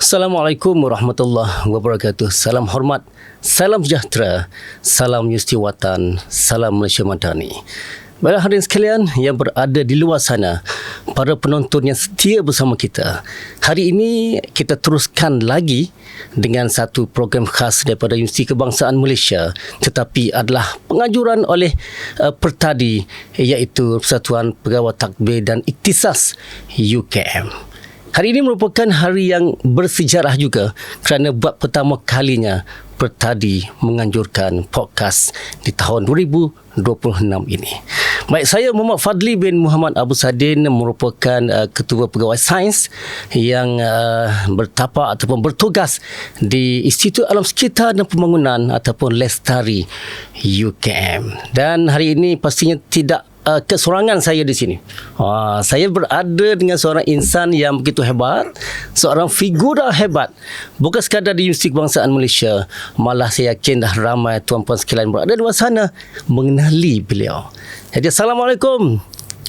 Assalamualaikum warahmatullahi wabarakatuh. Salam hormat, salam sejahtera, salam Universiti Watan, salam Malaysia Madani. Baiklah hadirin sekalian yang berada di luar sana, para penonton yang setia bersama kita. Hari ini kita teruskan lagi dengan satu program khas daripada Universiti Kebangsaan Malaysia, tetapi adalah pengajuran oleh Pertadi, iaitu Persatuan Pegawai Takbir dan Iktisas UKM. Hari ini merupakan hari yang bersejarah juga kerana buat pertama kalinya Pertadi menganjurkan podcast di tahun 2026 ini. Baik, saya Muhammad Fadli bin Muhammad Abu Sadin merupakan Ketua Pegawai Sains yang bertapak ataupun bertugas di Institut Alam Sekitar dan Pembangunan ataupun Lestari UKM. Dan hari ini pastinya tidak kesorangan saya di sini. Saya berada dengan seorang insan yang begitu hebat, seorang figura hebat, bukan sekadar di Universiti Kebangsaan Malaysia, malah saya yakin dah ramai tuan-puan sekalian berada di luar sana mengenali beliau. Jadi Assalamualaikum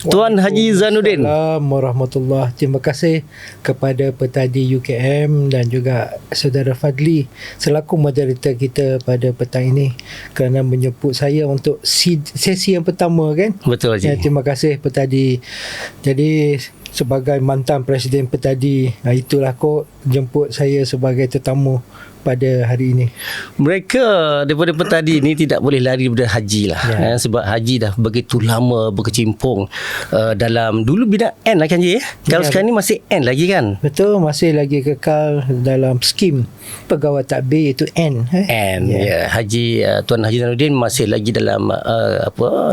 Tuan Haji Zainuddin. Assalamualaikum warahmatullahi. Terima kasih kepada Pertadi UKM dan juga Saudara Fadli selaku moderator kita pada petang ini kerana menjemput saya untuk sesi yang pertama kan. Betul Haji. Terima kasih Pertadi. Jadi sebagai mantan Presiden Pertadi, itulah kok jemput saya sebagai tetamu pada hari ini. Mereka daripada Pertadi ni tidak boleh lari daripada haji lah, sebab haji dah begitu lama berkecimpung dalam dulu bidang N lah kan Haji. Kalau sekarang ni masih N lagi kan? Betul, masih lagi kekal dalam skim pegawai takbir iaitu N. N. Haji Tuan Haji Zainuddin masih lagi dalam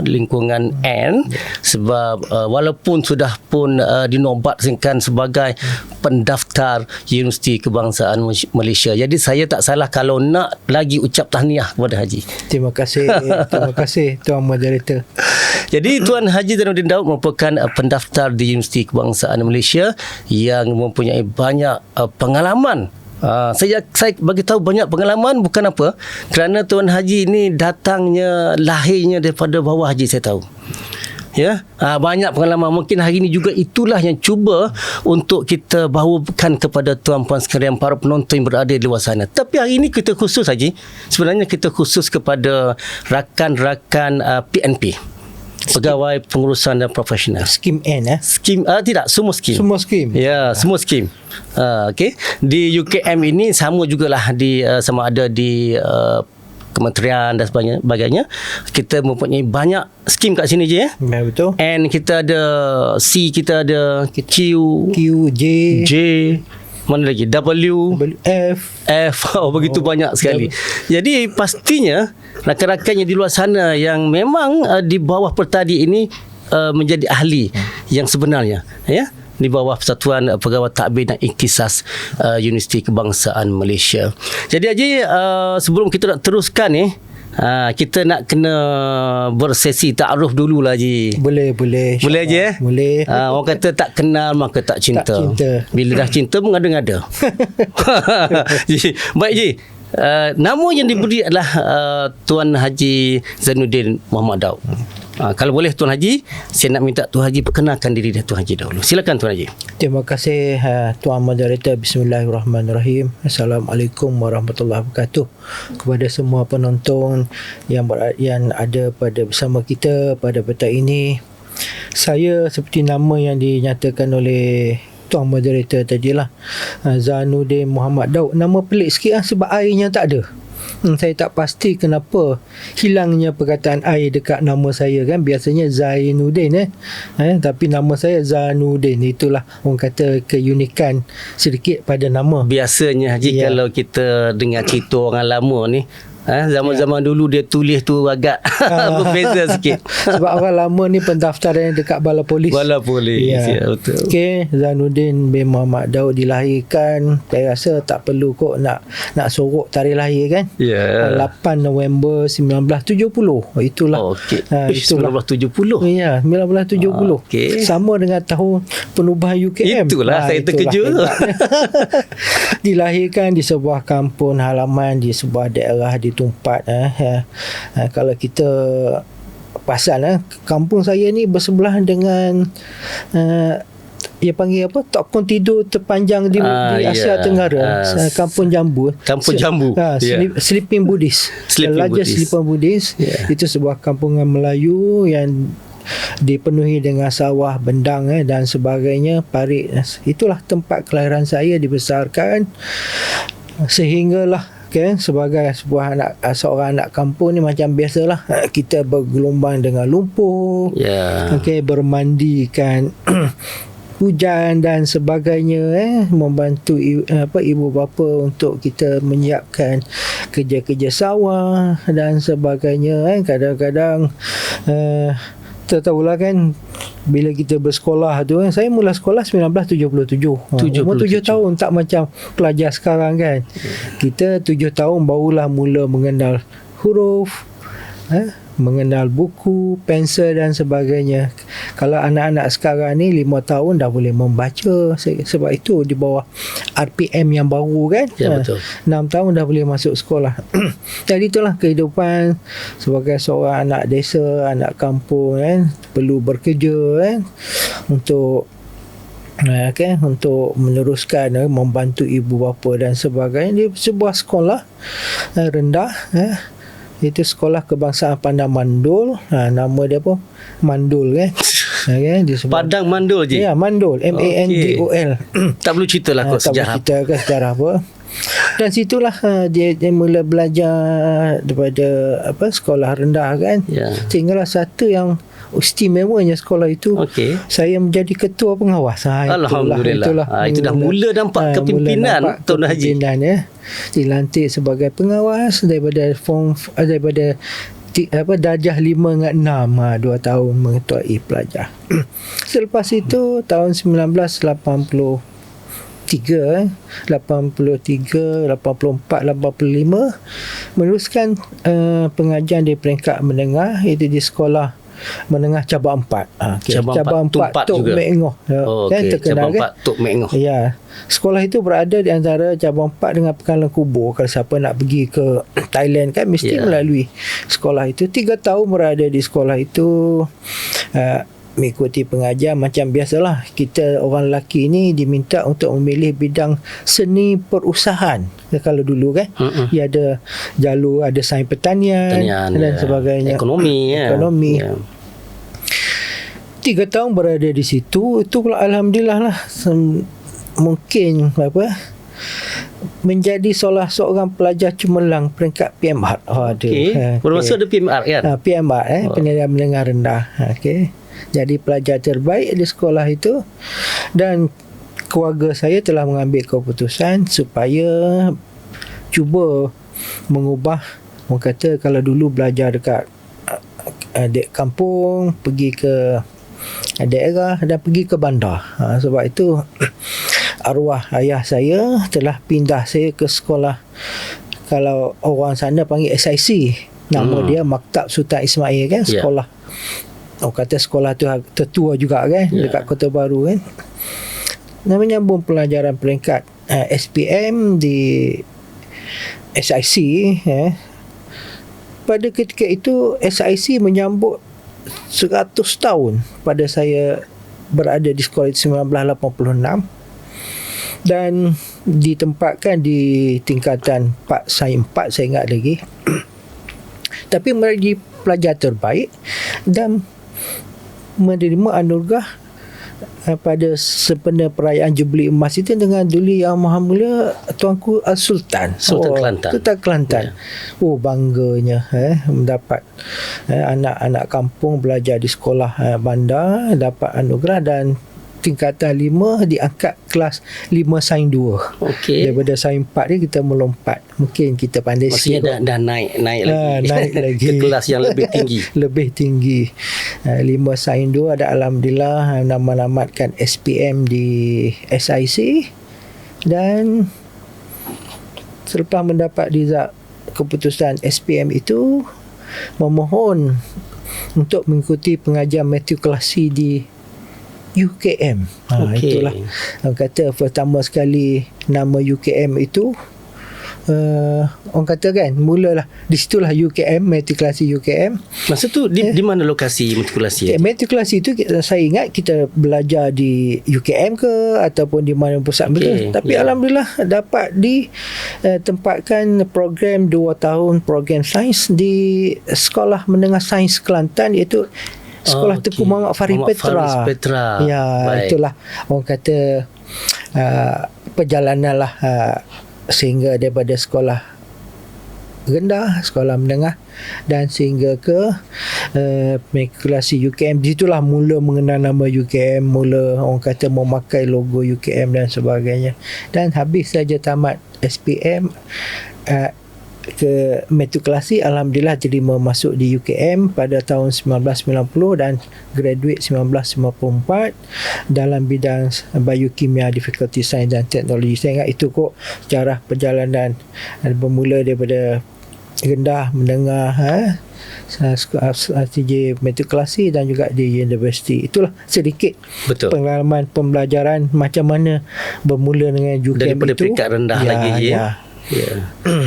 lingkungan N, sebab walaupun sudah pun dinobatkan sebagai pendaftar Universiti Kebangsaan Malaysia. Jadi saya tak salah kalau nak lagi ucap tahniah kepada Haji. Terima kasih. Terima kasih Tuan Moderator. Jadi Tuan Haji Zainuddin Daud merupakan pendaftar di Universiti Kebangsaan Malaysia yang mempunyai banyak pengalaman. Saya bagi tahu banyak pengalaman bukan apa, kerana Tuan Haji ini datangnya, lahirnya daripada bawah Haji, saya tahu. Banyak pengalaman. Mungkin hari ini juga itulah yang cuba untuk kita bawakan kepada tuan-puan sekalian, para penonton yang berada di luar sana. Tapi hari ini kita khusus Haji, sebenarnya kita khusus kepada rakan-rakan PNP, Pegawai Pengurusan dan Profesional. Skim N Skim tidak, semua skim. Semua skim. Ya, semua skim. Okey. Di UKM ini sama jugalah sama ada di kementerian dan sebagainya. Kita mempunyai banyak skim kat sini je ya. Betul. And kita ada C, kita ada Q, J, mana lagi? W, F. Begitu banyak sekali. Jadi pastinya rakan-rakan yang di luar sana yang memang di bawah Pertadi ini menjadi ahli yang sebenarnya, ya, di bawah Persatuan Pegawai Takbir dan Iktisas Universiti Kebangsaan Malaysia. Jadi Haji, sebelum kita nak teruskan ni, kita nak kena bersesi ta'aruf dulu lah Haji. Boleh Boleh Haji ya? Boleh. Orang kata tak kenal maka tak cinta. Bila dah cinta mengada-ngada. Baik Haji, nama yang diberi adalah Tuan Haji Zainuddin Muhammad Daud. Kalau boleh Tuan Haji, saya nak minta Tuan Haji perkenalkan diri Tuan Haji dahulu. Silakan Tuan Haji. Terima kasih Tuan Moderator. Bismillahirrahmanirrahim. Assalamualaikum warahmatullahi wabarakatuh. Kepada semua penonton yang ada bersama kita pada petang ini, saya seperti nama yang dinyatakan oleh Tuan Moderator tadilah, Zainuddin Muhammad Daud. Nama pelik sikit sebab airnya tak ada. Saya tak pasti kenapa hilangnya perkataan I dekat nama saya kan. Biasanya Zainuddin tapi nama saya Zainuddin. Itulah orang kata keunikan sedikit pada nama. Biasanya Haji, kalau kita dengar cerita orang lama ni, zaman-zaman dulu dia tulis tu agak berbeza sikit. Sebab orang lama ni pendaftaran dekat Bala Polis. Betul. Okey, Zainuddin bin Muhammad Daud dilahirkan, saya rasa tak perlu kok nak sorok tarikh lahir kan. 8 November 1970. Itulah. Okey. 1970. Ya, 1970. Okay. Sama dengan tahun penubuhan UKM. Itulah saya terkejut. Dilahirkan di sebuah kampung halaman di sebuah daerah di Tumpat. Kalau kita pasal kampung saya ni bersebelah dengan dia panggil apa, tokong tidur terpanjang di Asia Tenggara, Kampung Jambu. Kampung Jambu. Sleeping Buddhist. The largest Sleeping Buddhist. Itu sebuah kampungan Melayu yang dipenuhi dengan sawah, bendang dan sebagainya, parit. Itulah tempat kelahiran saya, dibesarkan sehinggalah sebagai seorang anak kampung ni macam biasalah kita bergelombang dengan lumpur, bermandikan hujan dan sebagainya, membantu ibu bapa untuk kita menyiapkan kerja-kerja sawah dan sebagainya. Kadang-kadang kita tahulah kan, bila kita bersekolah tu, saya mula sekolah 1977. Umur 7 tahun, tak macam pelajar sekarang kan. Kita 7 tahun barulah mula mengenal huruf, mengenal buku, pensel dan sebagainya. Kalau anak-anak sekarang ni 5 tahun dah boleh membaca. Sebab itu di bawah RPM yang baru kan. Betul. 6 tahun dah boleh masuk sekolah. Jadi itulah kehidupan sebagai seorang anak desa, anak kampung kan. Perlu bekerja kan, untuk untuk meneruskan membantu ibu bapa dan sebagainya di sebuah sekolah rendah. Itu Sekolah Kebangsaan Padang Mandul. Nama dia apa? Mandul kan. Padang Mandul je. Ya, Mandul. MANDOL. Tak perlu ceritalah kot sejarah. Tak perlu cerita sejarah apa. Dan situlah dia mula belajar daripada sekolah rendah kan. Sehinggalah satu yang istimewanya sekolah itu, saya menjadi ketua pengawas. Alhamdulillah. Itu dah mula nampak kepimpinan Tuan Haji. Dilantik sebagai pengawas daripada darjah 5 dengan 6, 2 tahun mengetuai pelajar. Selepas itu tahun 1983, 84, 85 meneruskan pengajian di peringkat menengah, itu di sekolah menengah cabang 4. Cabang 4 Tok Mek Ngoh. Terkenal cabang 4 Tok Mek Ngoh. Ya. Sekolah itu berada di antara cabang 4 dengan Pekanbaran Kubur. Kalau siapa nak pergi ke Thailand kan, mesti melalui sekolah itu. 3 tahun berada di sekolah itu, mengikuti pengajian macam biasalah. Kita orang lelaki ni diminta untuk memilih bidang seni perusahaan. Kalau dulu kan, dia ada jalur, ada sains pertanian dan sebagainya. Ekonomi. 3 tahun berada di situ. Itu pula alhamdulillah lah, mungkin menjadi salah seorang pelajar cemerlang peringkat PMR. Bermaksud ada PMR kan? PMR, pendidikan menengah rendah. Jadi pelajar terbaik di sekolah itu. Dan keluarga saya telah mengambil keputusan supaya cuba mengubah. Orang kata kalau dulu belajar dekat kampung, pergi ke daerah dan pergi ke bandar. Sebab itu arwah ayah saya telah pindah saya ke sekolah, kalau orang sana panggil SIC, nama dia Maktab Sultan Ismail kan, sekolah. Orang kata sekolah tu tertua juga kan, dekat Kota Baru kan. Dan menyambung pelajaran peringkat SPM di SIC. Pada ketika itu SIC menyambut 100 tahun pada saya berada di sekolah itu 1986, dan ditempatkan di tingkatan 4, sains 4 saya ingat lagi. Tapi menjadi pelajar terbaik dan menerima anugerah pada sempena perayaan Jubili Emas itu dengan Duli Yang Maha Mulia Tuanku Sultan Kelantan. Bangganya mendapat anak-anak kampung belajar di sekolah bandar dapat anugerah, dan tingkatan 5 diangkat kelas 5 sains 2. Daripada sains 4 ni kita melompat. Mungkin kita pandai sikit. Maksudnya dah naik lagi. Naik lagi ke kelas yang lebih tinggi. Lebih tinggi. 5 sains 2 ada alhamdulillah nama-namatkan SPM di SIC, dan selepas mendapat result keputusan SPM itu, memohon untuk mengikuti pengajian matrikulasi di UKM. Itulah orang kata pertama sekali nama UKM itu orang kata kan, mulalah di situlah UKM, matrikulasi UKM. Masa tu di mana lokasi matrikulasi? Matrikulasi itu saya ingat kita belajar di UKM ke ataupun di mana pusat betul. Tapi alhamdulillah dapat ditempatkan program 2 tahun program sains di Sekolah Menengah Sains Kelantan, iaitu Sekolah Tengku Muhammad Faris Petra. Ya, baik. Itulah orang kata perjalanan lah sehingga daripada sekolah rendah, sekolah menengah dan sehingga ke matrikulasi UKM. Di situlah mula mengenal nama UKM, mula orang kata memakai logo UKM dan sebagainya. Dan habis saja tamat SPM ke matrikulasi, alhamdulillah terima masuk di UKM pada tahun 1990 dan graduate 1994 dalam bidang biokimia di Fakulti Sains dan Teknologi. Saya ingat itu kok sejarah perjalanan bermula daripada rendah, menengah, STJ matrikulasi dan juga di universiti. Itulah sedikit pengalaman pembelajaran macam mana bermula dengan UKM daripada itu. peringkat rendah lagi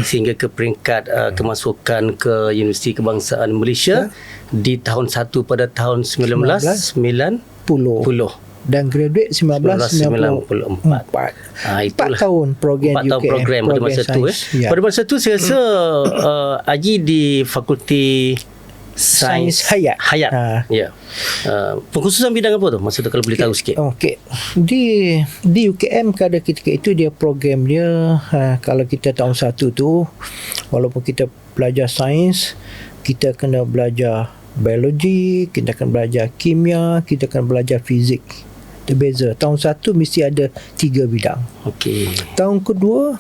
sehingga ke peringkat kemasukan ke Universiti Kebangsaan Malaysia di tahun 1 pada tahun 1990 dan graduate 1994. 4 tahun program UKM. 4 tahun program pada masa tu. Pada masa tu saya rasa Haji di Fakulti Sains Hayat. Ya. Pengkhususan bidang apa tu masa tu, kalau boleh tahu sikit? Okey. Di UKM pada ketika itu dia program dia kalau kita tahun 1 tu walaupun kita belajar sains, kita kena belajar biologi, kita akan belajar kimia, kita akan belajar fizik. Terbeza. Tahun 1 mesti ada 3 bidang. Okey. Tahun kedua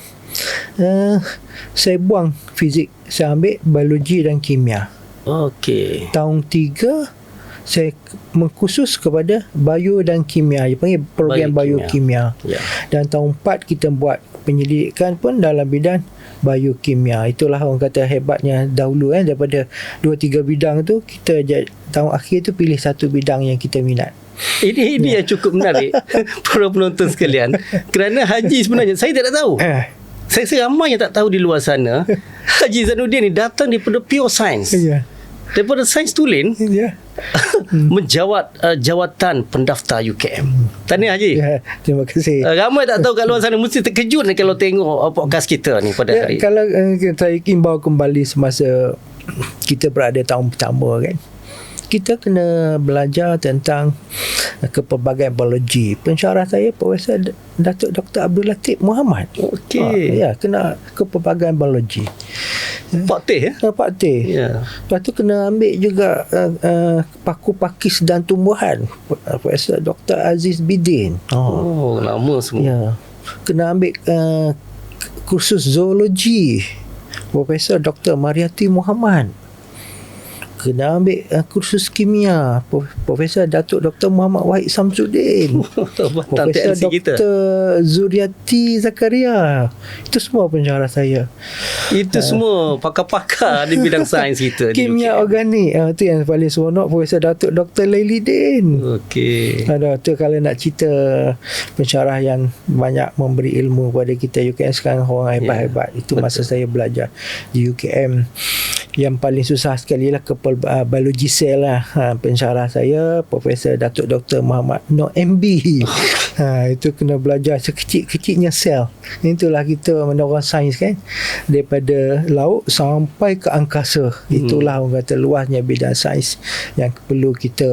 saya buang fizik, saya ambil biologi dan kimia. Okey. Tahun 3 saya mengkhusus kepada bio dan kimia, dia panggil program biokimia. Dan tahun 4 kita buat penyelidikan pun dalam bidang biokimia. Itulah orang kata hebatnya dahulu daripada 2-3 bidang tu kita tahun akhir tu pilih satu bidang yang kita minat. Ini yang cukup menarik para penonton sekalian, kerana Haji sebenarnya saya tidak tahu. Saya rasa ramai yang tak tahu di luar sana. Haji Zainuddin ni datang daripada pure science. Daripada sains tulen menjawat jawatan pendaftar UKM. Tahniah Haji. Terima kasih. Ramai tak tahu kat luar sana, mesti terkejut ni kalau tengok podcast kita ni pada hari. Kalau saya imbau kembali semasa kita berada tahun pertama kan, kita kena belajar tentang kepelbagaian biologi. Pensyarah saya Profesor Datuk Dr. Abdul Latif Muhammad. Okey. Kena kepelbagaian biologi. Pak Teh Pak Teh. Lepas tu kena ambil juga paku pakis dan tumbuhan, Profesor Dr. Aziz Bidin. Lama semua. Kena ambil kursus zoologi, Profesor Dr. Mariati Muhammad. Kena ambil kursus kimia, Profesor Datuk Dr. Muhammad Wahid Samsudin. Profesor Dr. Zuriati Zakaria. Itu semua pensyarah saya. Itu semua pakar-pakar di bidang sains kita. Kimia organik. Itu yang paling seronok, Profesor Datuk Dr. Lailidin. Okey. Itu kalau nak cerita pensyarah yang banyak memberi ilmu kepada kita UKM sekarang, orang hebat-hebat. Itu masa saya belajar di UKM. Yang paling susah sekali lah biologi sel lah. Pensyarah saya Profesor Datuk Dr. Muhammad Nur MB. Itu kena belajar sekecil-kecilnya sel. Itulah kita orang sains kan, daripada laut sampai ke angkasa. Itulah orang kata luasnya bidang sains yang perlu kita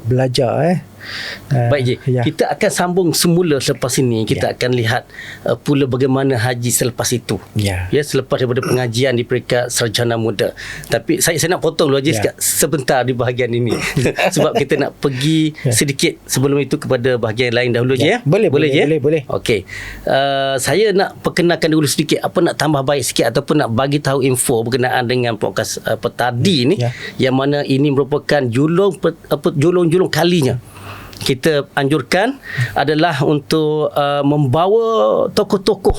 belajar. Baik je, kita akan sambung semula selepas ini. Kita akan lihat pula bagaimana Haji selepas itu. Selepas daripada pengajian di peringkat sarjana muda. Tapi saya nak potong dulu Haji sebentar di bahagian ini. Sebab kita nak pergi sedikit sebelum itu kepada bahagian lain dahulu je. Boleh. Okey. Saya nak perkenalkan dulu sedikit, apa nak tambah baik sikit ataupun nak bagi tahu info berkenaan dengan podcast tadi ni, yang mana ini merupakan julung kalinya kita anjurkan adalah untuk membawa tokoh-tokoh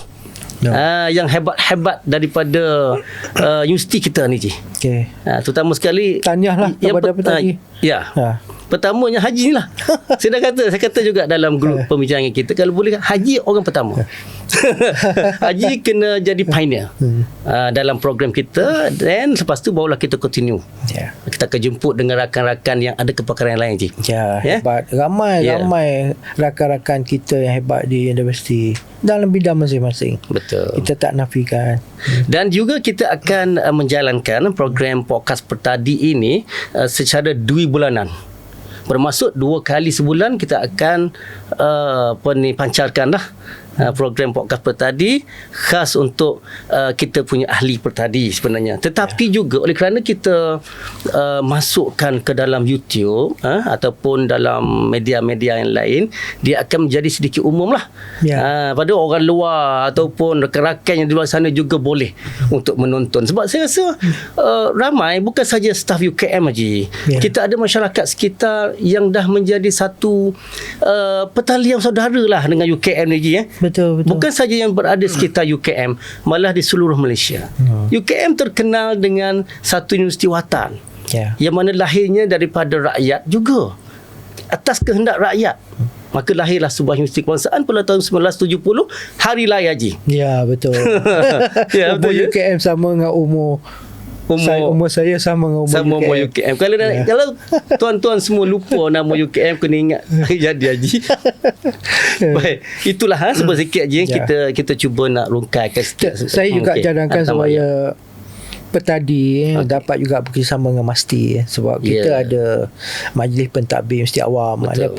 yang hebat-hebat daripada universiti kita ni, Ji. Terutama sekali tahniahlah kepada tadi. pertamanya haji ni lah. Saya kata juga dalam grup pembincangan kita, kalau boleh haji orang pertama. Haji kena jadi pioneer dalam program kita, dan lepas tu barulah kita continue. Kita akan jemput dengan rakan-rakan yang ada kepakaran lain, Haji. Hebat. Ramai rakan-rakan kita yang hebat di universiti dalam bidang masing-masing. Betul. Kita tak nafikan. Dan juga kita akan menjalankan program podcast Pertadi ini secara 2 bulanan. Bermaksud 2 kali sebulan kita akan pancarkan program podcast Pertadi khas untuk kita punya ahli pertadi sebenarnya. Tetapi juga oleh kerana kita masukkan ke dalam YouTube ataupun dalam media-media yang lain, dia akan menjadi sedikit umum lah. Pada orang luar ataupun rakan-rakan yang di luar sana juga boleh untuk menonton. Sebab saya rasa ramai, bukan saja staf UKM Haji. Kita ada masyarakat sekitar yang dah menjadi satu pertalian saudara lah dengan UKM ni, Haji. Betul. Bukan saja yang berada sekitar UKM, malah di seluruh Malaysia. UKM terkenal dengan satu universiti watan, yang mana lahirnya daripada rakyat juga, atas kehendak rakyat. Maka lahirlah sebuah universiti kebangsaan pada tahun 1970, hari lahir Haji. Ya, betul. Betul. UKM sama dengan umur saya sama dengan umur UKM. Kalau tuan-tuan semua lupa nama UKM, kena ingat jadi Haji. Baik, itulah sebab sikit je kita cuba nak rungkaikan sikit. Saya juga cadangkan supaya Pertadi dapat juga bekerjasama dengan MASTI, sebab kita ada majlis pentadbir Universiti Awam. Betul. Ada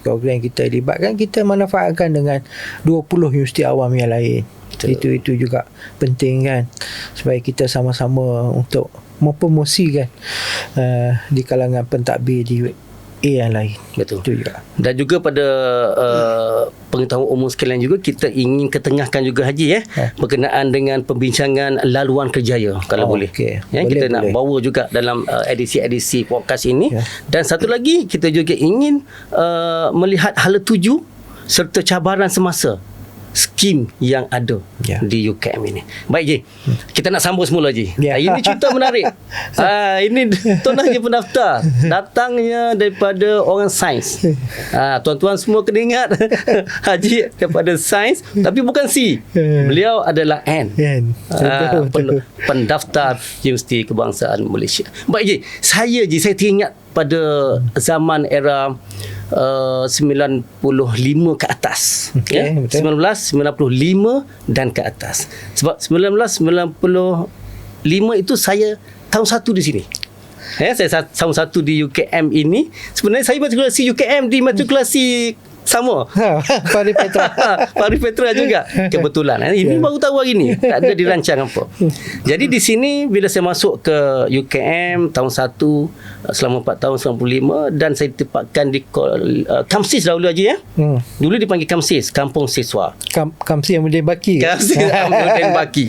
program kita libatkan, kita manfaatkan dengan 20 universiti awam yang lain. Betul. Itu juga penting kan, supaya kita sama-sama untuk mempromosikan di kalangan pentadbir di yang lain. Betul. Itu juga. Dan juga pada pengetahuan umum sekalian juga, kita ingin ketengahkan juga Haji berkenaan dengan pembincangan laluan kerjaya, kalau boleh. Kita nak bawa juga dalam edisi-edisi podcast ini. Dan satu lagi, kita juga ingin melihat hala tuju serta cabaran semasa skim yang ada di UKM ini. Baik Ji, kita nak sambung semula Ji. Ini cerita menarik. Ini Tuan Haji pendaftar, datangnya daripada orang sains. Tuan-tuan semua kena ingat, Haji daripada sains, tapi bukan C. Beliau adalah N. Pendaftar Universiti Kebangsaan Malaysia. Baik Ji, saya teringat pada zaman era 95 ke atas. 1995 dan ke atas. Sebab 1995 itu saya tahun 1 di sini. Saya tahun 1 di UKM ini. Sebenarnya saya matrikulasi UKM di matrikulasi sama. Pari Petra juga. Kebetulan. Ini baru tahu hari ni. Tak ada dirancang apa. Jadi di sini bila saya masuk ke UKM tahun 1 selama 4 tahun 95, dan saya ditempatkan di Kamsis dahulu aja Dulu dipanggil Kamsis, Kampung Siswa. Kamsis Amudin Baki. Kamsis Amudin Baki.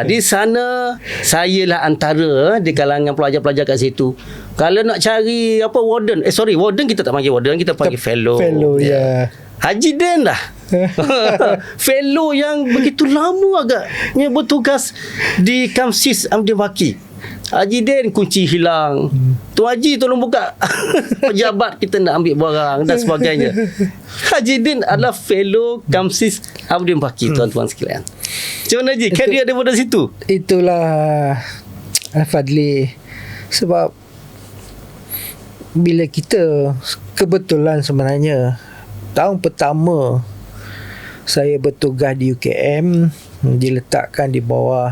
Di sana saya lah antara di kalangan pelajar-pelajar kat situ. Kalau nak cari warden, warden kita tak panggil warden, kita panggil fellow. Haji Den lah. Fellow yang begitu lama agaknya bertugas di Kamsis Amudin Baki. Haji Den kunci hilang. Tuan Haji tolong buka. Pejabat kita nak ambil barang dan sebagainya. Haji Den adalah fellow Kamsis Amudin Baki, tuan-tuan sekalian. Macam mana Haji? Kan dia daripada situ? Itulah Fadli. Sebab bila kita kebetulan sebenarnya tahun pertama saya bertugas di UKM diletakkan di bawah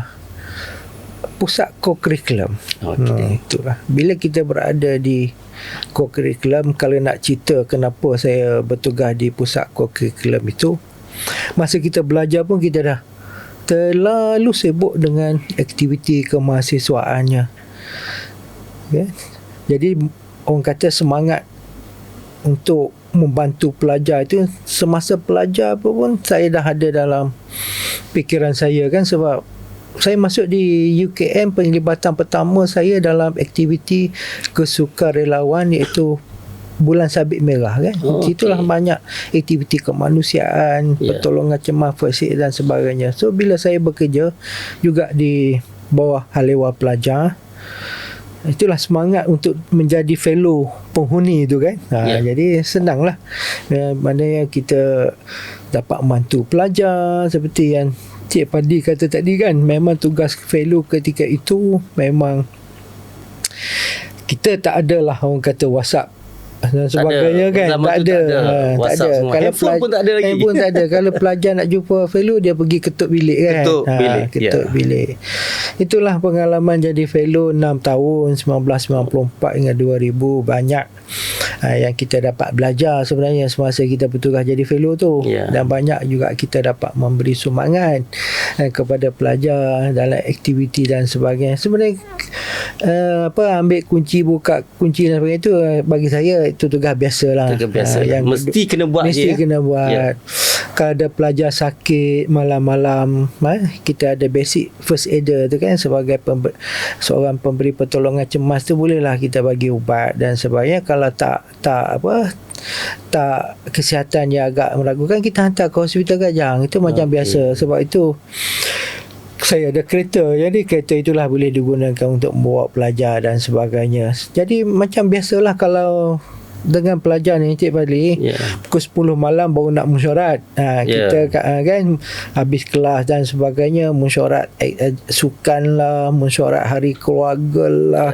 pusat co-curriculum. Itulah. Bila kita berada di co-curriculum, kalau nak cerita kenapa saya bertugas di pusat co-curriculum itu, masa kita belajar pun kita dah terlalu sibuk dengan aktiviti kemahasiswaannya. Jadi orang kata semangat untuk membantu pelajar itu semasa pelajar pun saya dah ada dalam fikiran saya kan, sebab saya masuk di UKM, penglibatan pertama saya dalam aktiviti kesukarelawan iaitu Bulan Sabit Merah kan. Itulah banyak aktiviti kemanusiaan, pertolongan cemas fasik dan sebagainya. So bila saya bekerja juga di bawah Hal Ehwal Pelajar, itulah semangat untuk menjadi fellow penghuni tu kan. Jadi senanglah. Mana yang kita dapat membantu pelajar seperti yang Cik Padi kata tadi kan, memang tugas fellow ketika itu memang kita tak adalah orang kata WhatsApp dan sebagainya kan, tak ada. Kalau handphone pun tak ada lagi. Handphone tak ada. Kalau pelajar nak jumpa fellow, dia pergi ketuk bilik kan. Ketuk bilik. Itulah pengalaman jadi fellow 6 tahun 1994 hingga 2000. Banyak yang kita dapat belajar sebenarnya semasa kita bertugas jadi fellow tu. Dan banyak juga kita dapat memberi semangat kepada pelajar dalam aktiviti dan sebagainya. Sebenarnya ambil kunci, buka kunci dan sebagainya itu bagi saya itu tugas biasalah. Yang mesti kena buat. Kena buat. Kalau ada pelajar sakit malam-malam, kita ada basic first aider tu kan, sebagai seorang pemberi pertolongan cemas tu, bolehlah kita bagi ubat dan sebagainya. Kalau tak kesihatan yang agak meragukan, kita hantar ke hospital Gajang. Itu macam biasa. Sebab itu saya ada kereta, jadi kereta itulah boleh digunakan untuk membawa pelajar dan sebagainya. Jadi macam biasalah kalau dengan pelajar ni Cik Fadli, pukul 10 malam baru nak mesyuarat. Kita kan habis kelas dan sebagainya, mesyuarat sukan lah, mesyuarat hari keluarga lah,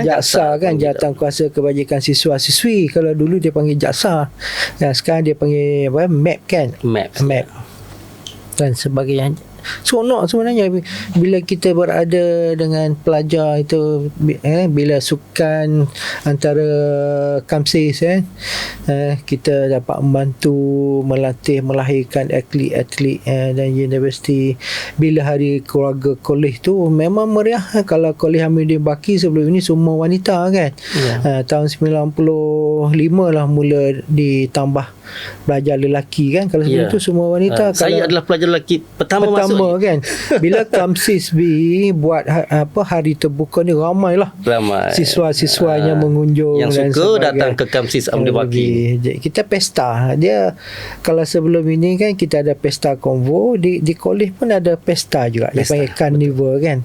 jaksa kan, Jawatankuasa Kebajikan Siswa-siswi. Kalau dulu dia panggil jaksa, dan sekarang dia panggil MAP kan, MAP dan sebagainya. Seronok sebenarnya bila kita berada dengan pelajar itu, bila sukan antara Kamsis kita dapat membantu melatih, melahirkan atlet-atlet dan universiti. Bila hari keluarga kolej tu memang meriah. Kalau kolej Hamiduddin Baki sebelum ini semua wanita kan. Tahun 95 lah mula ditambah pelajar lelaki kan. Kalau sebelum tu semua wanita. Saya adalah pelajar lelaki pertama masuk kan. Bila Kamsis B buat hari terbuka ni, ramai siswa-siswanya mengunjung yang dan suka sebagainya. datang ke Kamsis Hamiduddin Baki. Kita pesta. Dia kalau sebelum ini kan kita ada pesta konvo, di kolej pun ada pesta juga. Dia panggil carnival kan.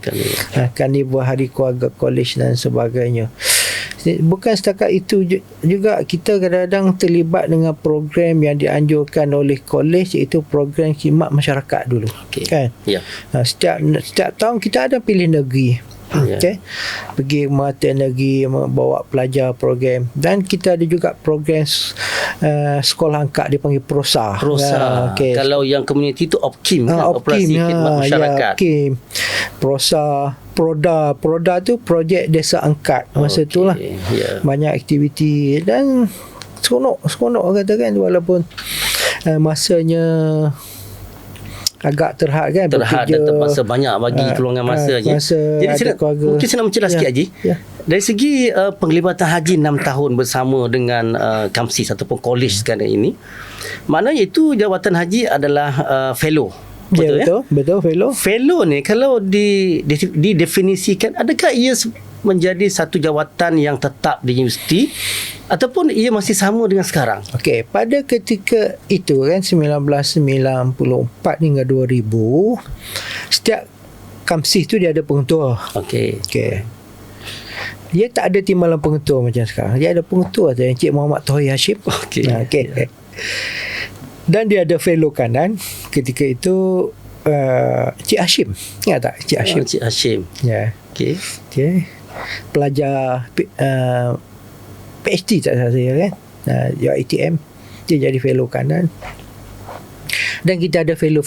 Carnival hari keluarga kolej dan sebagainya. Bukan setakat itu juga, kita kadang-kadang terlibat dengan program yang dianjurkan oleh kolej, iaitu program khidmat masyarakat dulu. Kan? Setiap tahun kita ada pilih negeri. Pergi Merhati Negeri, bawa pelajar program. Dan kita ada juga program sekolah angkat, dia panggil PROSA. Kalau yang community tu OPKIM kan, Operasi Khidmat Masyarakat. PROSA, Proda tu projek desa angkat. Masa itulah banyak aktiviti dan seronok katakan, walaupun masanya agak terhad kan, terhad dan terpaksa banyak bagi keluangan masa je. Jadi mungkin saya nak mencelah sikit Haji. Dari segi penglibatan Haji 6 tahun bersama dengan Kamsis ataupun kolej sekarang ini, maknanya itu jawatan Haji adalah fellow. Betul fellow. Fellow ni kalau didefinisikan, adakah ia menjadi satu jawatan yang tetap di universiti ataupun ia masih sama dengan sekarang? Pada ketika itu kan, 1994 hingga 2000, setiap Kamsis tu dia ada pengetua. Dia tak ada timbalan pengetua macam sekarang. Dia ada pengetua tu, Encik Muhammad Tohir Hashim. Dan dia ada fellow kanan. Ketika itu Cik Hashim. Ingat tak Cik Hashim? Cik Hashim. Pelajar PhD tak salah saya kan, ATM. Dia jadi fellow kanan. Dan kita ada fellow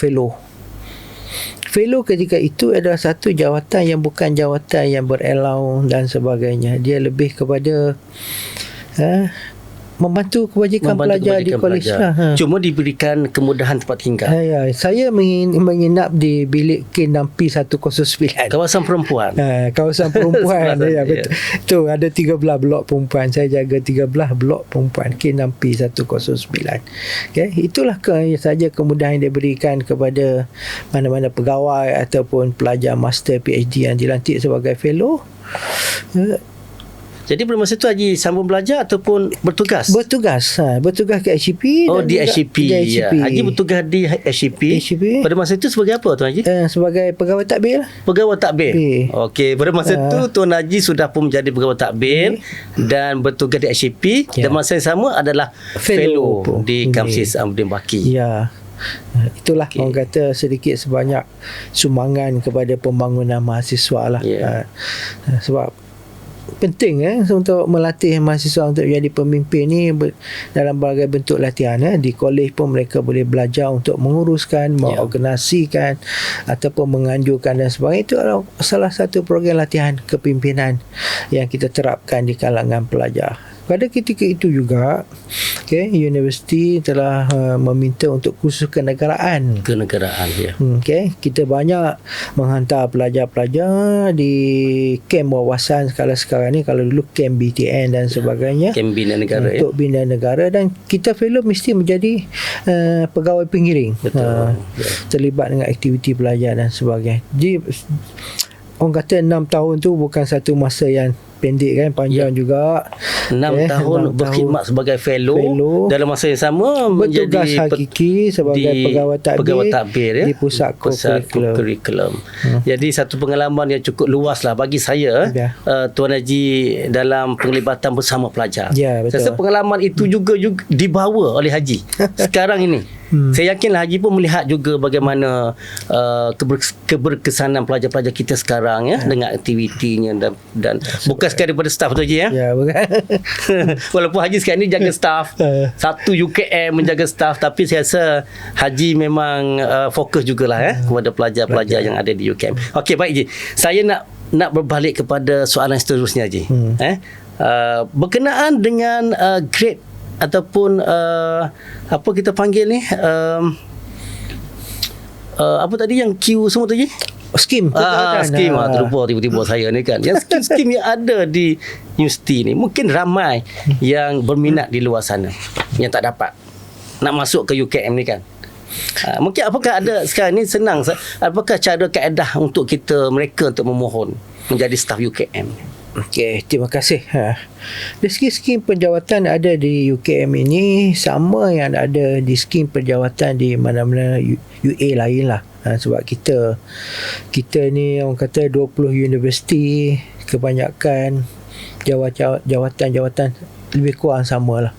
ketika itu adalah satu jawatan yang bukan jawatan yang berelau dan sebagainya. Dia lebih kepada membantu kebajikan pelajar di kolej lah. Cuma diberikan kemudahan tempat tinggal. Saya menginap di bilik K6P 109. Kawasan perempuan. Kawasan perempuan. Betul. Tu ada 13 blok perempuan. Saya jaga 13 blok perempuan K6P 109. Itulah saja kemudahan yang diberikan kepada mana-mana pegawai ataupun pelajar master PhD yang dilantik sebagai fellow. Jadi pada masa tu Haji sambung belajar ataupun bertugas? Bertugas ke HCP. Oh, dan di juga HCP. di HCP. Ya. Haji bertugas di HCP. Pada masa itu sebagai apa Tuan Haji? Sebagai pegawai takbir lah. Pegawai takbir. Okey, pada masa tu Tuan Haji sudah pun menjadi pegawai takbir dan bertugas di HCP dan masa yang sama adalah fellow di Kamsis Ahmadin Baki. Ya. Itulah orang kata sedikit sebanyak sumbangan kepada pembangunan mahasiswa lah. Sebab penting untuk melatih mahasiswa untuk menjadi pemimpin ni dalam berbagai bentuk latihan. Di kolej pun mereka boleh belajar untuk menguruskan, mengorganisasikan ataupun menganjurkan dan sebagainya. Itu adalah salah satu program latihan kepimpinan yang kita terapkan di kalangan pelajar. Pada ketika itu juga universiti telah meminta untuk kursus kenegaraan. Kita banyak menghantar pelajar-pelajar di kem wawasan skala sekarang ni. Kalau dulu kem BTN dan sebagainya, kem bina negara untuk bina negara, dan kita fellow mesti menjadi pegawai pengiring. Terlibat dengan aktiviti pelajar dan sebagainya. Jadi orang kata 6 tahun tu bukan satu masa yang pendek kan, panjang juga. 6 tahun berkhidmat sebagai fellow dalam masa yang sama bertugas hakiki sebagai pegawai takbir di pusat kurikulum. Jadi satu pengalaman yang cukup luas lah bagi saya, Tuan Haji, dalam penglibatan bersama pelajar. Saya rasa pengalaman itu juga dibawa oleh Haji sekarang ini. Saya yakinlah Haji pun melihat juga bagaimana keberkesanan pelajar-pelajar kita sekarang dengan aktivitinya dan bukan sekadar daripada staff tu Haji bukan. Walaupun Haji sekarang ni jaga staff, satu UKM menjaga staff, tapi saya rasa Haji memang fokus jugalah kepada pelajar-pelajar yang ada di UKM. Okey, baik Haji. Saya nak berbalik kepada soalan seterusnya Haji. Berkenaan dengan grade ataupun apa kita panggil ni, apa tadi yang Q semua tu Haji? Skim. Skim. Terlupa tiba-tiba saya ni kan. Yang skim-skim yang ada di universiti ni, mungkin ramai yang berminat di luar sana yang tak dapat nak masuk ke UKM ni kan. Mungkin apakah ada sekarang ni senang, apakah cara kaedah untuk mereka untuk memohon menjadi staf UKM? Okey, terima kasih. Dari segi skim penjawatan ada di UKM ini sama yang ada di skim penjawatan di mana-mana UA lain lah. Sebab kita ni orang kata 20 universiti, kebanyakan jawatan-jawatan lebih kurang sama lah.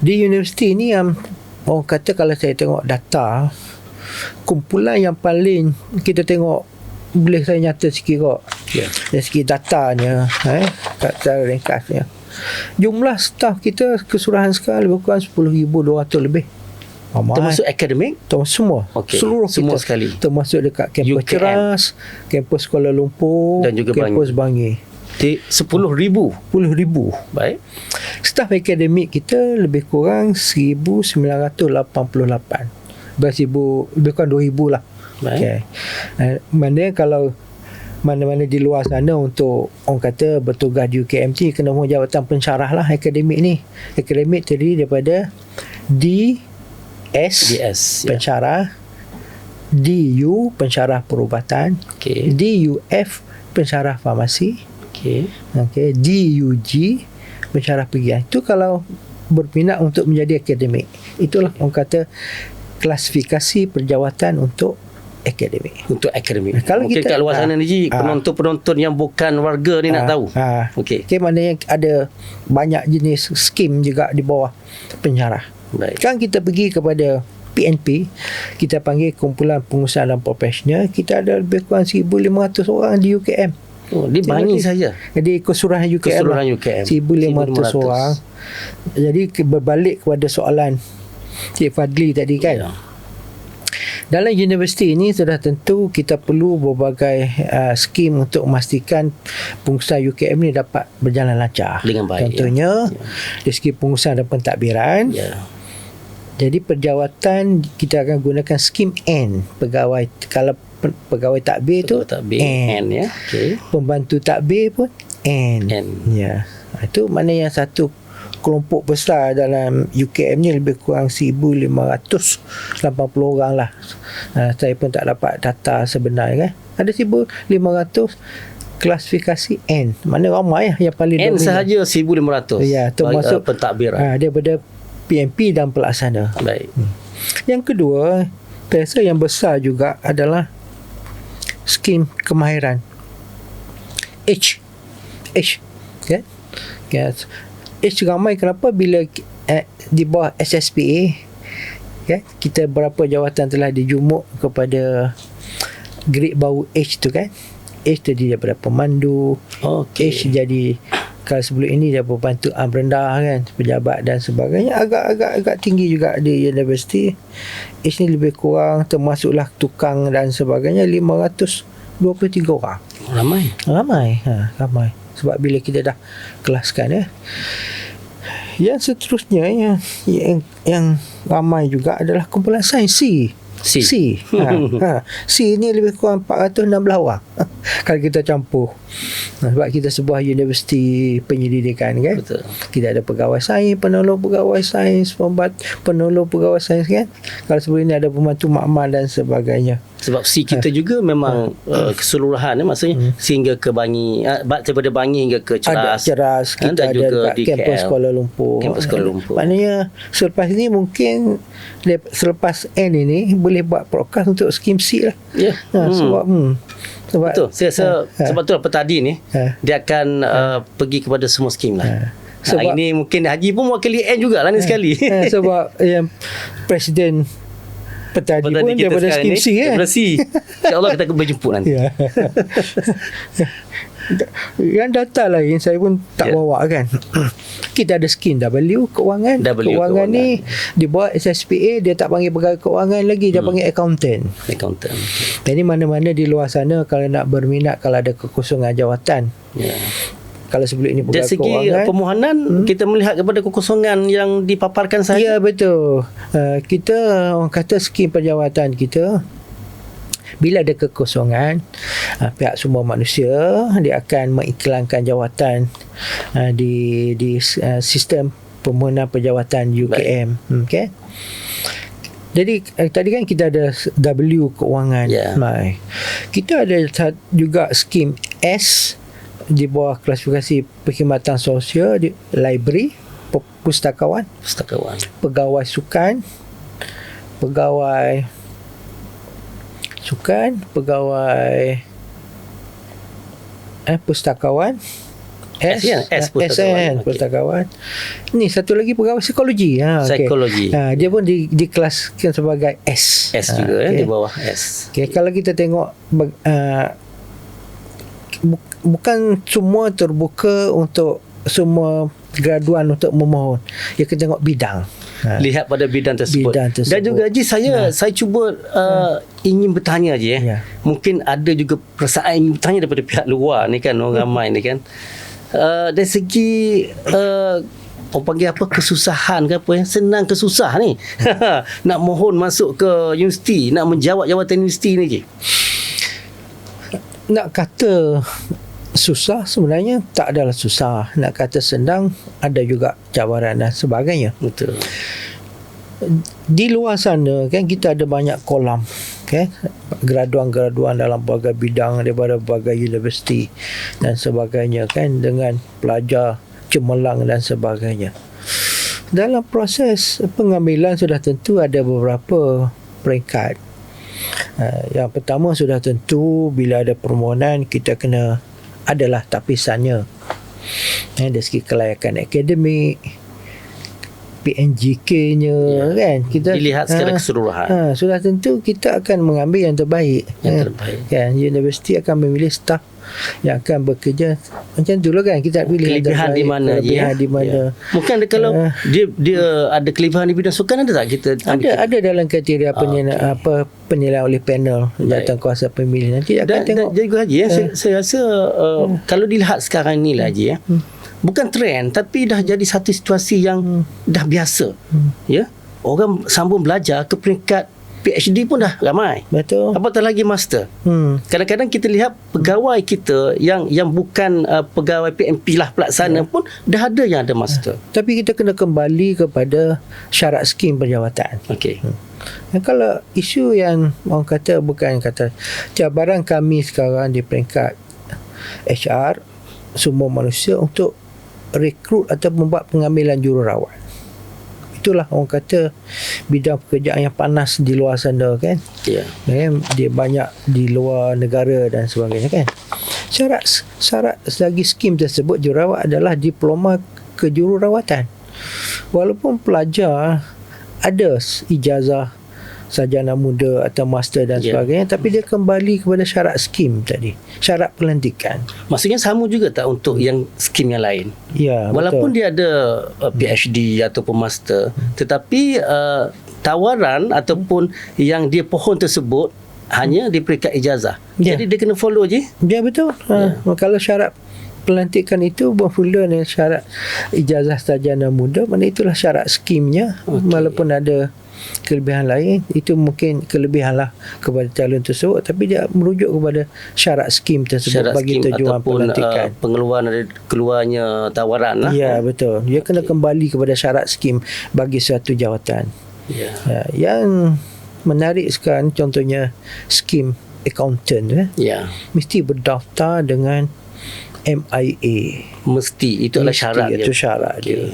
Di universiti ni orang kata, kalau saya tengok data, kumpulan yang paling kita tengok, boleh saya nyata sikit kok, dari segi datanya, kata ringkasnya, jumlah staf kita keseluruhan sekarang lebih kurang 10,200 lebih. Termasuk akademik? Termasuk semua. Seluruh semua kita sekali. Termasuk dekat kampus UKM. Ceras, kampus Kuala Lumpur dan juga kampus Bangi. 10,000. Baik. Staf akademik kita lebih kurang 1,988. Lebih kurang 2,000 lah. Baik. Mana kalau mana-mana di luar sana untuk orang kata bertugas di UKMT, kena mohon jawatan pensyarah lah akademik ni. Akademik terdiri daripada DS pensyarah, DU pensyarah perubatan, DUF pensyarah farmasi, DUG pensyarah pergian. Itu kalau berminat untuk menjadi akademik. Itulah orang kata klasifikasi perjawatan untuk akademik. Untuk akademik. Kalau mungkin kita kat luar sana ni penonton-penonton yang bukan warga ni nak tahu. Mana yang ada banyak jenis skim juga di bawah pensyarah. Baik. Kan kita pergi kepada PNP, kita panggil kumpulan pengusaha dan profesional, kita ada lebih kurang 1,500 orang di UKM. Di Bangi saja. Jadi keseluruhan UKM, 1,500 orang. Jadi berbalik kepada soalan Cik Fadli tadi kan. Dalam universiti ini sudah tentu kita perlu berbagai skim untuk memastikan pengusaha UKM ini dapat berjalan lancar dengan baik. Contohnya dari segi pengusahaan dan pentadbiran. Jadi perjawatan kita akan gunakan skim N. Pegawai, kalau pegawai takbir tu N. Pembantu takbir pun N. Itu mana yang satu kelompok besar dalam UKM ni lebih kurang 1,580 orang lah. Saya pun tak dapat data sebenar kan. Ada 1,500 klasifikasi N. Mana ramai yang paling N dominan. sahaja 1,500. Ya, termasuk pentadbiran. daripada PMP dan pelaksana. Baik. Yang kedua, saya rasa yang besar juga adalah skim kemahiran. H. Kan? Yes. H ramai kenapa bila di bawah SSPA, kan? Kita berapa jawatan telah dijumuk kepada grade baru H tu kan. H tadi daripada pemandu. Okey. H jadi, kalau sebelum ini dia pembantu rendah kan, pejabat dan sebagainya, agak tinggi juga di universiti. H ni lebih kurang, termasuklah tukang dan sebagainya, 523 orang. Ramai. Sebab bila kita dah kelaskan Yang seterusnya yang ramai juga adalah kumpulan sains C. C ni lebih kurang 416 orang kalau kita campur. Sebab kita sebuah universiti penyelidikan kan. Betul. Kita ada pegawai sains, penolong pegawai sains, penolong pegawai sains kan. Kalau sebelum ini ada pembantu makmal dan sebagainya. Sebab C kita juga memang keseluruhan maksudnya sehingga ke Bangi, daripada Bangi hingga ke Ceras. Ada Ceras, kita ada juga dekat di kampus KL. Kuala Lumpur. Maknanya selepas ini mungkin selepas N ini boleh buat podcast untuk skim C lah. Ya. Sebab betul. Saya rasa sebab tu petadi ni dia akan pergi kepada semua skim lah. Sebab ini mungkin Haji pun mewakili N jugalah ni sekali. Sebab yang Presiden petadi pun daripada skim C daripada C. InsyaAllah kita akan berjemput nanti. Yang data lain saya pun tak bawa kan. Kita ada skim W keuangan. Keuangan ni di bawah SSPA, dia tak panggil pegawai keuangan lagi, dia panggil accountant. Jadi mana-mana di luar sana kalau nak berminat, kalau ada kekosongan jawatan, kalau sebelum ini pegawai dari segi keuangan, pemohonan kita melihat kepada kekosongan yang dipaparkan saja. Ya, betul. Kita orang kata skim penjawatan kita, bila ada kekosongan, pihak sumber manusia dia akan mengiklankan jawatan di sistem permohonan penjawatan UKM. Okay. Jadi tadi kan kita ada W keuangan. Kita ada juga skim S di bawah klasifikasi perkhidmatan sosial, di library, pustakawan, pegawai sukan, pegawai pustakawan, pustakawan. Ni satu lagi pegawai psikologi. Psikologi. Dia pun dikelaskan sebagai S. S juga di bawah S. Kalau kita tengok bukan semua terbuka untuk semua graduan untuk memohon. Dia kena tengok bidang. Lihat pada bidang tersebut. Dan juga Haji, saya cuba ingin bertanya Haji. Mungkin ada juga perasaan ingin bertanya daripada pihak luar ni kan, orang ramai ni kan. Dari segi orang panggil apa, kesusahan ke apa, senang ke susah ni nak mohon masuk ke universiti, nak menjawat jawatan universiti ni Haji. Nak kata susah, sebenarnya tak adalah susah. Nak kata senang, ada juga cabaran dan sebagainya. Betul. Di luar sana kan kita ada banyak kolam, okay? Graduan-graduan dalam berbagai bidang daripada berbagai universiti dan sebagainya kan, dengan pelajar cemerlang dan sebagainya. Dalam proses pengambilan sudah tentu ada beberapa peringkat. Yang pertama sudah tentu bila ada permohonan kita kena adalah tapisannya. Dari segi kelayakan akademik, PNJK-nya kan, kita dilihat secara keseluruhan. Sudah tentu kita akan mengambil yang terbaik. Kan, universiti akan memilih staf yang akan bekerja macam tu lah kan, kita pilih kelebihan di mana, mungkin ada kalau dia ada kelebihan di bidang sukan, ada tak kita ada dalam kriteria penilaian oleh panel jawatan kuasa pemilih nanti akan tengok. Dan juga Haji saya rasa kalau dilihat sekarang ni lah Haji bukan trend tapi dah jadi satu situasi yang dah biasa. Orang sambung belajar ke peringkat PhD pun dah ramai. Betul. Apatah lagi master. Kadang-kadang kita lihat pegawai kita yang bukan pegawai PMP lah pelaksana pun dah ada yang ada master. Tapi kita kena kembali kepada syarat skim penjawatan. Okey. Kalau isu yang orang kata, bukan kata cabaran kami sekarang di peringkat HR, semua manusia untuk rekrut atau membuat pengambilan jururawat. Itulah orang kata bidang pekerjaan yang panas di luar sana kan. Dia banyak di luar negara dan sebagainya kan. Syarat lagi skim tersebut jururawat adalah diploma kejururawatan. Walaupun pelajar ada ijazah sarjana muda atau master dan sebagainya, tapi dia kembali kepada syarat skim tadi, syarat pelantikan. Maksudnya sama juga tak untuk yang skim yang lain? Ya, walaupun betul. dia ada PhD ataupun master, tetapi tawaran ataupun yang dia pohon tersebut hanya di peringkat ijazah. Jadi dia kena follow je. Ya, betul. Kalau syarat pelantikan itu bermula dengan syarat ijazah sarjana muda, mana itulah syarat skimnya. Walaupun ada kelebihan lain, itu mungkin kelebihan lah kepada calon tersebut, tapi dia merujuk kepada syarat skim tersebut bagi tujuan pelantikan. Pengeluaran dari keluarnya tawaran lah. Ya, betul. Dia kena kembali kepada syarat skim bagi suatu jawatan. Yang menarik sekarang contohnya skim accountant mesti berdaftar dengan MIA. Mesti, itu adalah syarat dia. Itu syarat dia.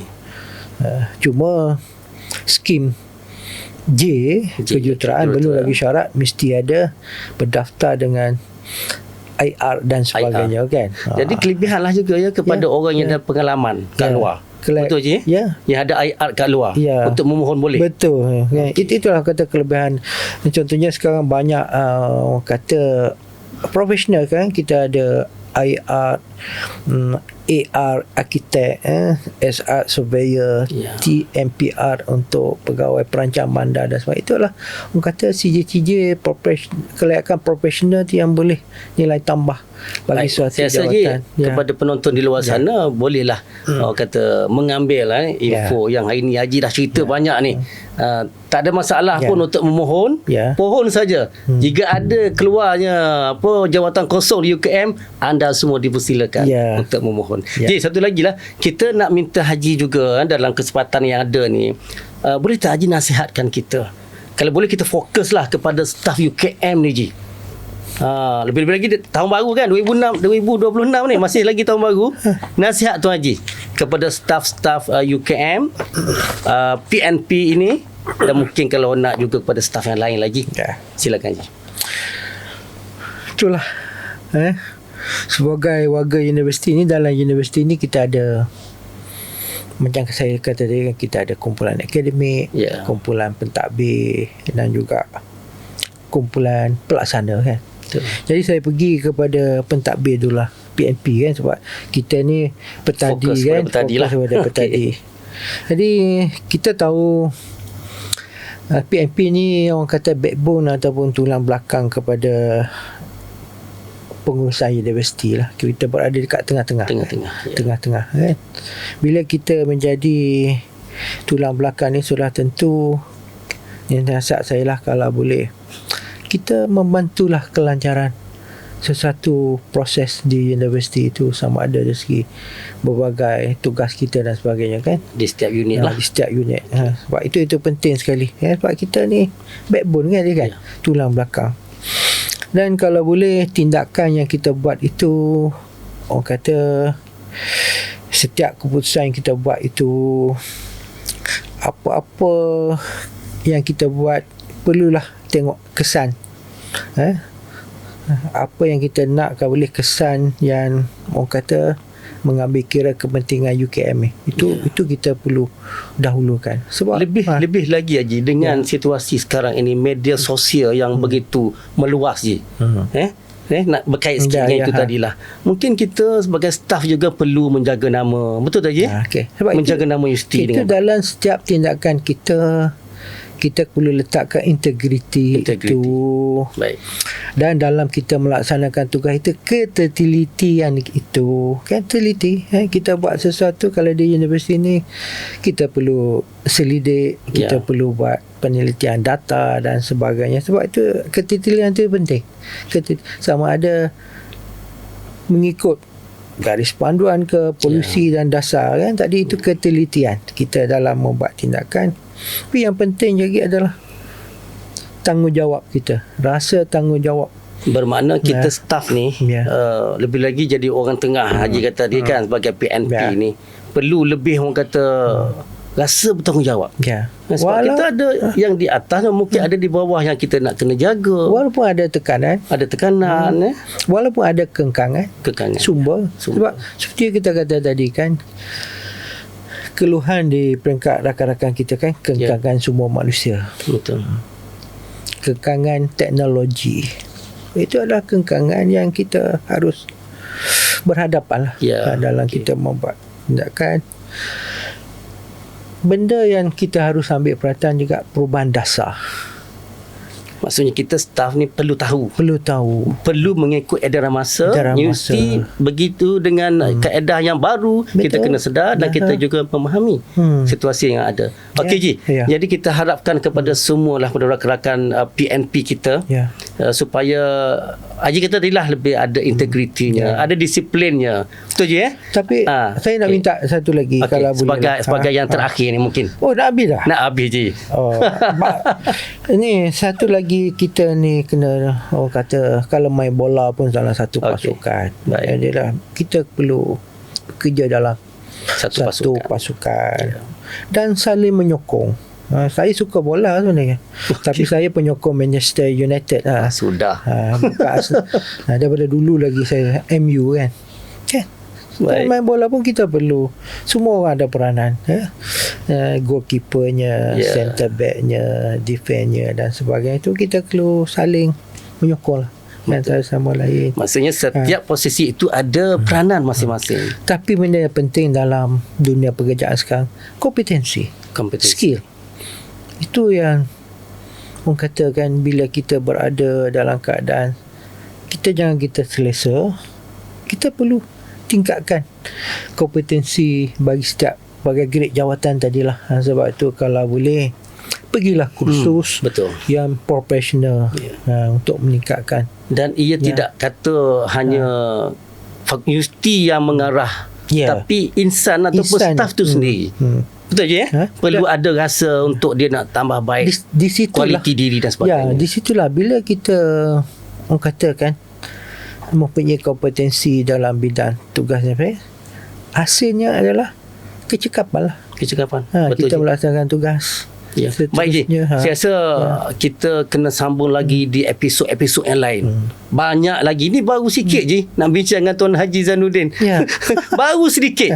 Cuma skim kejuruteraan belum lagi syarat, mesti ada berdaftar dengan IR dan sebagainya kan. Jadi kelebihan lah juga kepada orang yang ada pengalaman kat luar. Betul je? Yang ada IR kat luar untuk memohon boleh. Betul. Itulah kata kelebihan. Contohnya sekarang banyak orang kata profesional kan, kita ada IR, AR arkitek, SR surveyor, TMPR untuk pegawai perancang bandar dan sebagainya. Itulah orang kata CJ kelayakan profesional yang boleh nilai tambah bagi suatu jawatan. Kepada penonton di luar sana, bolehlah orang kata mengambil info yang hari ni Haji dah cerita banyak ni. Tak ada masalah pun untuk memohon. Pohon saja. Jika ada keluarnya jawatan kosong di UKM, anda semua dipersilakan untuk memohon. Jadi satu lagi lah, kita nak minta Haji juga dalam kesempatan yang ada ni, boleh tak Haji nasihatkan kita, kalau boleh kita fokuslah kepada staf UKM ni Ji. Lebih-lebih lagi tahun baru kan, 2026 ni masih lagi tahun baru. Nasihat Tuan Haji kepada staf-staf UKM, PNP ini, dan mungkin kalau nak juga kepada staf yang lain lagi. Silakan Haji. Itulah sebagai warga universiti ni, dalam universiti ni kita ada, macam saya kata tadi kan, kita ada kumpulan akademik, kumpulan pentadbir dan juga kumpulan pelaksana kan. Jadi saya pergi kepada pentadbir dulu lah, PNP kan, sebab kita ni petadi fokus kan, fokus kepada petadi. Jadi kita tahu PNP ni orang kata backbone ataupun tulang belakang kepada pengurusan universiti lah. Kita berada dekat tengah-tengah kan. Bila kita menjadi tulang belakang ni, sudah tentu yang nasihat saya lah, kalau boleh kita membantulah kelancaran sesuatu proses di universiti itu, sama ada dari segi berbagai tugas kita dan sebagainya kan, di setiap unit lah, di setiap unit. Sebab itu penting sekali sebab kita ni backbone kan, dia kan tulang belakang. Dan kalau boleh tindakan yang kita buat itu, orang kata setiap keputusan yang kita buat itu, apa-apa yang kita buat perlulah tengok kesan. Apa yang kita nak, kalau boleh kesan yang orang kata mengambil kira kepentingan UKM ni, itu kita perlu dahulukan. Sebab lebih lagi Haji dengan situasi sekarang ini, media sosial yang begitu meluas je. Nak berkait sikit dengan itu tadilah. Mungkin kita sebagai staf juga perlu menjaga nama. Betul tak Haji? Sebab menjaga nama universiti itu dalam setiap tindakan kita perlu letakkan integriti. Itu. Baik. Dan dalam kita melaksanakan tugas itu, ketelitian itu kan, teliti. Kita buat sesuatu, kalau di universiti ni kita perlu selidik, kita perlu buat penelitian data dan sebagainya. Sebab itu ketelitian itu penting. Sama ada mengikut garis panduan ke polisi dan dasar kan, tadi itu ketelitian kita dalam membuat tindakan. Tapi yang penting lagi adalah tanggungjawab kita, rasa tanggungjawab Bermakna kita staff ni lebih lagi jadi orang tengah. Haji kata dia kan sebagai PNP ni perlu lebih orang kata rasa bertanggungjawab. Sebab kita ada yang di atas, mungkin ada di bawah yang kita nak kena jaga. Walaupun ada tekanan, walaupun ada kengkangan. Sumber. Sebab seperti kita kata tadi kan, keluhan di peringkat rakan-rakan kita kan, kengkangan sumber manusia. Betul. Kengkangan teknologi. Itu adalah kengkangan yang kita harus berhadapan lah dalam kita membuat tindakan. Benda yang kita harus ambil perhatian juga perubahan dasar. Maksudnya kita staff ni perlu tahu, perlu mengikut edaran masa. Mesti begitu dengan kaedah yang baru. Betul. Kita kena sedar dan kita juga memahami situasi yang ada. Okey Ji, jadi kita harapkan kepada semualah pada rakan-rakan PNP kita supaya Haji kata tadilah lebih ada integritinya, ada disiplinnya. Betul je Tapi saya nak minta satu lagi kalau boleh. Sebagai yang terakhir ni mungkin. Oh, nak habis dah? Nak habis Ji. Ini satu lagi, kita ni kena, orang kata kalau main bola pun salah satu pasukan. Jadilah kita perlu bekerja dalam satu pasukan. Dan saling menyokong. Saya suka bola sebenarnya. Tapi saya penyokong Manchester United. Sudah. Daripada dulu lagi saya MU kan. Main bola pun kita perlu. Semua orang ada peranan. Goalkeepernya, centre backnya, defense-nya dan sebagainya. Itu kita perlu saling menyokong lah antara sama lain. Maksudnya setiap posisi itu ada peranan masing-masing. Tapi benda yang penting dalam dunia pekerjaan sekarang, kompetensi. Skill. Itu yang orang katakan, bila kita berada dalam keadaan kita jangan kita selesa, kita perlu tingkatkan kompetensi bagi setiap bagai grade jawatan tadilah. Sebab itu kalau boleh pergilah kursus yang profesional untuk meningkatkan. Dan ia tidak kata hanya universiti yang mengarah, tapi insan ataupun staf tu sendiri. Betul je perlu ada rasa untuk dia nak tambah baik di kualiti diri dan sebagainya. Di situlah bila kita orang katakan mempunyai kompetensi dalam bidang tugasnya, hasilnya adalah kecekapan lah. Kita melaksanakan tugas. Baik je. Saya rasa kita kena sambung lagi di episod-episod yang lain. Banyak lagi. Ini baru sikit je nak bincang dengan Tuan Haji Zainuddin. Baru sedikit.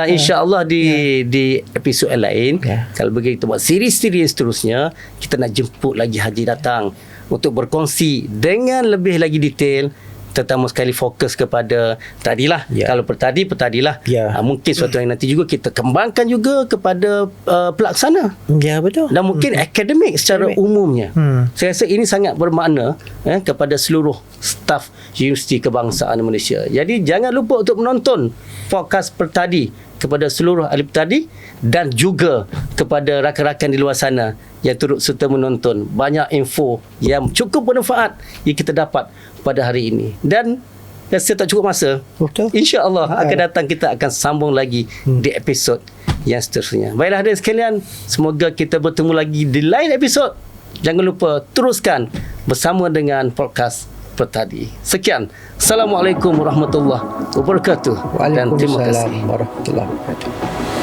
InsyaAllah di episod yang lain, kalau begitu kita buat siri-siri seterusnya, kita nak jemput lagi Haji datang untuk berkongsi dengan lebih lagi detail, terutama sekali fokus kepada tadilah. Kalau pertadilah. Mungkin suatu yang nanti juga kita kembangkan juga kepada pelaksana. Betul. Dan mungkin akademik secara umumnya. Saya rasa ini sangat bermakna kepada seluruh staf Universiti Kebangsaan Malaysia. Jadi jangan lupa untuk menonton podcast Pertadi kepada seluruh ahli pertadi dan juga kepada rakan-rakan di luar sana yang turut serta menonton. Banyak info yang cukup bermanfaat yang kita dapat pada hari ini. Dan rasa tak cukup masa. InsyaAllah akan datang kita akan sambung lagi di episod yang seterusnya. Baiklah hadirin sekalian, semoga kita bertemu lagi di lain episod. Jangan lupa teruskan bersama dengan podcast Pertadi. Sekian. Assalamualaikum warahmatullahi wabarakatuh. Waalaikumsalam warahmatullahi wabarakatuh.